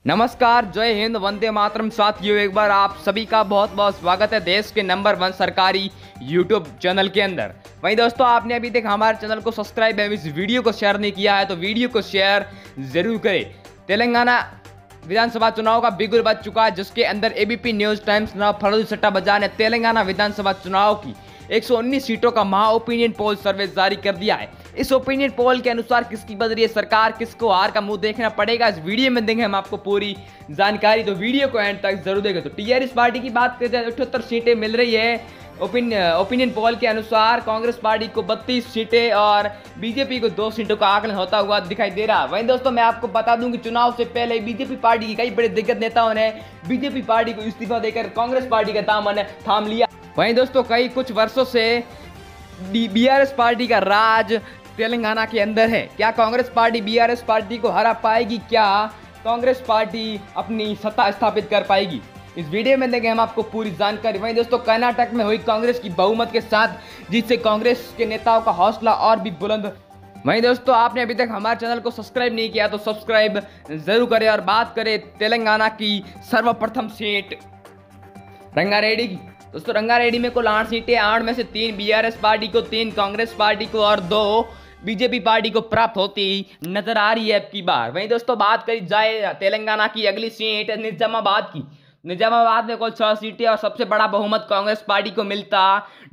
नमस्कार, जय हिंद, वंदे मातरम। साथियों, एक बार आप सभी का बहुत बहुत स्वागत है देश के नंबर 1 सरकारी यूट्यूब चैनल के अंदर। वहीं दोस्तों, आपने अभी तक हमारे चैनल को सब्सक्राइब एवं इस वीडियो को शेयर नहीं किया है तो वीडियो को शेयर जरूर करें। तेलंगाना विधानसभा चुनाव का बिगुल बज चुका है, जिसके अंदर एबीपी न्यूज टाइम्स नाउ फर्जी सट्टा बाजार ने तेलंगाना विधानसभा चुनाव की 119 सीटों का महा ओपिनियन पोल सर्वे जारी कर दिया है। इस ओपिनियन पोल के अनुसार किसकी बदल रही है सरकार, किसको हार का मुंह देखना पड़ेगा, इस वीडियो में देंगे हम आपको पूरी जानकारी, तो वीडियो को एंड तक जरूर देखें। तो टीआरएस पार्टी की बात करें तो 78 सीटें मिल रही है। ओपिनियन पोल के अनुसार कांग्रेस पार्टी को 32 सीटें और बीजेपी को 2 सीटों का आकलन होता हुआ दिखाई दे रहा है। वहीं दोस्तों, मैं आपको बता दूं कि चुनाव से पहले बीजेपी पार्टी की कई बड़े दिग्गज नेताओं ने बीजेपी पार्टी को इस्तीफा देकर कांग्रेस पार्टी का दामन थाम लिया। वहीं दोस्तों, कुछ वर्षों से बीआरएस पार्टी का राज तेलंगाना के अंदर है। क्या कांग्रेस पार्टी बीआरएस पार्टी को हरा पाएगी? क्या कांग्रेस पार्टी अपनी सत्ता स्थापित कर पाएगी? इस वीडियो में देंगे हम आपको पूरी जानकारी। वहीं दोस्तों, कर्नाटक में हुई कांग्रेस की बहुमत के साथ जिससे कांग्रेस के नेताओं का हौसला और भी बुलंद। वहीं दोस्तों, आपने अभी तक हमारे चैनल को सब्सक्राइब नहीं किया तो सब्सक्राइब जरूर करें। और बात करें तेलंगाना की सर्वप्रथम सीट रंगारेड्डी की। दोस्तों, रंगारेड्डी में कुल 8 सीटें, 8 में से 3 बीआरएस पार्टी को, 3 कांग्रेस पार्टी को और 2 बीजेपी पार्टी को प्राप्त होती नजर आ रही है अब की बार। वहीं दोस्तों, बात करी जाए तेलंगाना की अगली सीट निजामाबाद की। निजामाबाद में कुल 6 सीटें और सबसे बड़ा बहुमत कांग्रेस पार्टी को मिलता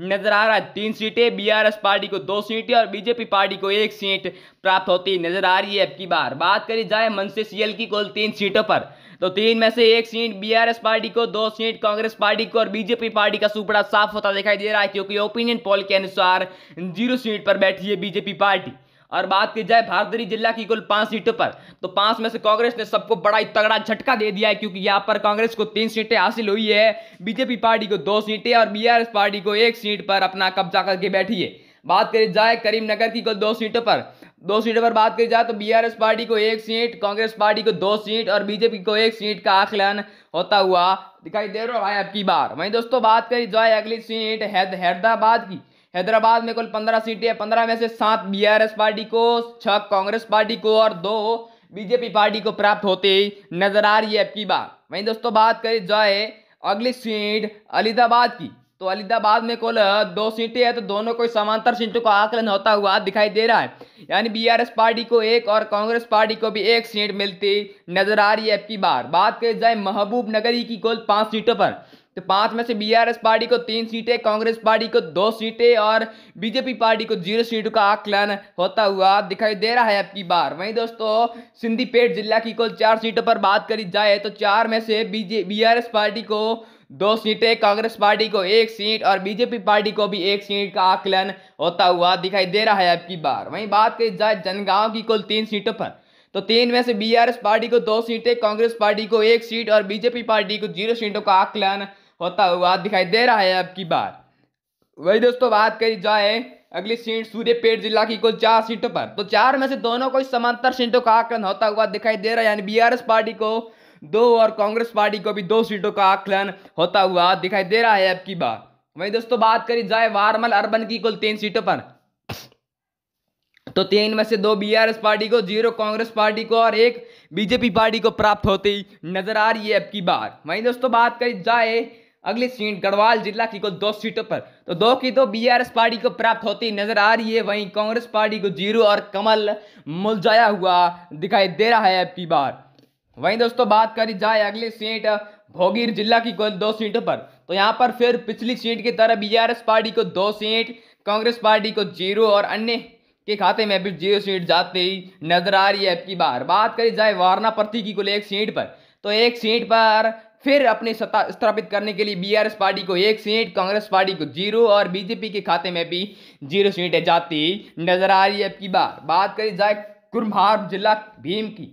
नजर आ रहा है। 3 सीटें, बीआरएस पार्टी को 2 सीटें और बीजेपी पार्टी को 1 सीट प्राप्त होती नजर आ रही है अब की बार। बात करी जाए मनसेसीएल की कुल 3 सीटों पर तो 3 में से 1 सीट बीआरएस पार्टी को, 2 सीट कांग्रेस पार्टी को और बीजेपी पार्टी का सुपड़ा साफ होता दिखाई दे रहा है, क्योंकि ओपिनियन पोल के अनुसार 0 सीट पर बैठी है बीजेपी पार्टी। और बात की जाए भारतरी जिला की कुल 5 सीटों पर तो 5 में से कांग्रेस ने सबको बड़ा ही तगड़ा झटका दे दिया है, क्योंकि यहां पर कांग्रेस को 3 सीटें हासिल हुई है, बीजेपी पार्टी को 2 सीटें और बीआरएस पार्टी को 1 सीट पर अपना कब्जा करके बैठी है। बात करी जाए करीमनगर की कुल 2 सीटों पर बात करी जाए तो बीआरएस पार्टी को 1 सीट, कांग्रेस पार्टी को 2 सीट और बीजेपी को 1 सीट का आकलन होता हुआ दिखाई दे रहा है अब की बार। वहीं दोस्तों, बात करी जाए अगली सीट हैदराबाद की। हैदराबाद में कुल 15 सीटें, 15 में से 7 बीआरएस पार्टी को, 6 कांग्रेस पार्टी को और 2 बीजेपी पार्टी को प्राप्त होते नजर आ रही है अब की बार। वहीं दोस्तों, बात करी जाए अगली सीट अलीदाबाद की तो अलीदाबाद में कुल 2 सीटें हैं, तो दोनों को समांतर सीटों का आकलन होता हुआ दिखाई दे रहा है, यानी बीआरएस पार्टी को 1 और कांग्रेस पार्टी को भी 1 सीट मिलती नजर आ रही है अब की बार। बात करी जाए महबूब नगरी की कुल 5 सीटों पर तो 5 में से बीआरएस पार्टी को 3 सीटें, कांग्रेस पार्टी को 2 सीटें और बीजेपी पार्टी को 0 सीटों का आकलन होता हुआ दिखाई दे रहा है अब की बार। वहीं दोस्तों, सिंदीपेट जिला की कुल 4 सीटों पर बात करी जाए तो 4 में से बीआरएस पार्टी को 2 सीटें, कांग्रेस पार्टी को 1 सीट और बीजेपी पार्टी को भी 1 सीट का आकलन होता हुआ दिखाई दे रहा है अब की बार। वहीं बात करी जाए जनगांव की कुल 3 सीटों पर तो 3 में से बीआरएस पार्टी को 2 सीटें, कांग्रेस पार्टी को 1 सीट और बीजेपी पार्टी को 0 सीटों का आकलन होता हुआ दिखाई दे रहा है अब की बार। वही दोस्तों, बात करी जाए अगली सीट सूर्यपेट जिला की कुल 4 सीटों पर तो 4 में से दोनों को समांतर सीटों का आकलन होता हुआ दिखाई दे रहा है, यानी बीआरएस पार्टी को 2 और कांग्रेस पार्टी को भी 2 सीटों का आकलन होता हुआ दिखाई दे रहा है अब की बार। वहीं दोस्तों, बात करी जाए वारमल अर्बन की कुल 3 सीटों पर तो 3 में से 2 बीआरएस पार्टी को, 0 कांग्रेस पार्टी को और 1 बीजेपी पार्टी को प्राप्त होती नजर आ रही है अब की बार। वहीं दोस्तों, बात करी जाए अगली सीट गढ़वाल जिला की कुल 2 सीटों पर तो 2 की तो बीआरएस पार्टी को प्राप्त होती नजर आ रही है, वहीं कांग्रेस पार्टी को 0 और कमल मुरझाया हुआ दिखाई दे रहा है अब की बार। वहीं दोस्तों, बात करी जाए अगली सीट भोगीर जिला की कुल 2 सीटों पर तो यहां पर फिर पिछली सीट की तरह बीआरएस पार्टी को 2 सीट, कांग्रेस पार्टी को 0 और अन्य के खाते में भी 0 सीट जाती नजर आ रही है अब की बार। बात करी जाए वारनापर्थी की कुल 1 सीट पर तो 1 सीट पर फिर अपनी सत्ता स्थापित करने के लिए बीआरएस पार्टी को 1 सीट, कांग्रेस पार्टी को 0 और बीजेपी के खाते में भी 0 सीटें जाती नजर आ रही है अब की बार। बात करी जाए कुम्हार जिला भीम की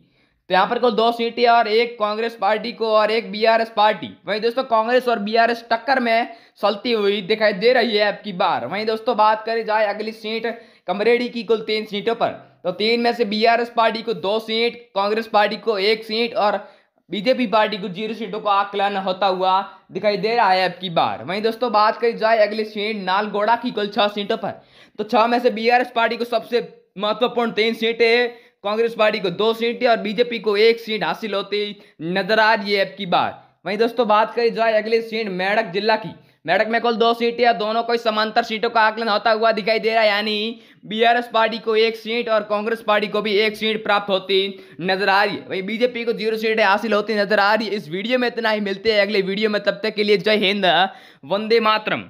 तो यहाँ पर कुल 2 सीटें और 1 कांग्रेस पार्टी को और 1 बीआरएस पार्टी। वहीं दोस्तों, कांग्रेस और बीआरएस टक्कर में चलती हुई दिखाई दे रही है अब की बार। वहीं दोस्तों, बात करी जाए अगली सीट कमरेडी की कुल 3 सीटों पर तो 3 में से बीआरएस पार्टी को 2 सीट, कांग्रेस पार्टी को 1 सीट और बीजेपी पार्टी को 0 सीटों का आकलन होता हुआ दिखाई दे रहा है अब की बार। वहीं दोस्तों, बात करी जाए अगली सीट नालगोड़ा की कुल 6 सीटों पर तो 6 में से बीआरएस पार्टी को सबसे महत्वपूर्ण 3 सीटें, कांग्रेस पार्टी को 2 सीटें और बीजेपी को 1 सीट हासिल होती नजर आ रही है अब की बार। वहीं दोस्तों बात करी जाए अगली सीट मेरठ जिला की। मेरठ में कुल 2 सीटें या दोनों को समांतर सीटों का आकलन होता हुआ दिखाई दे रहा है, यानी बीआरएस पार्टी को 1 सीट और कांग्रेस पार्टी को भी 1 सीट प्राप्त होती नजर आ रही है। वहीं बीजेपी को 0 सीटें हासिल होती नजर आ रही है। इस वीडियो में इतना ही, मिलते हैं अगले वीडियो में, तब तक के लिए जय हिंद, वंदे मातरम।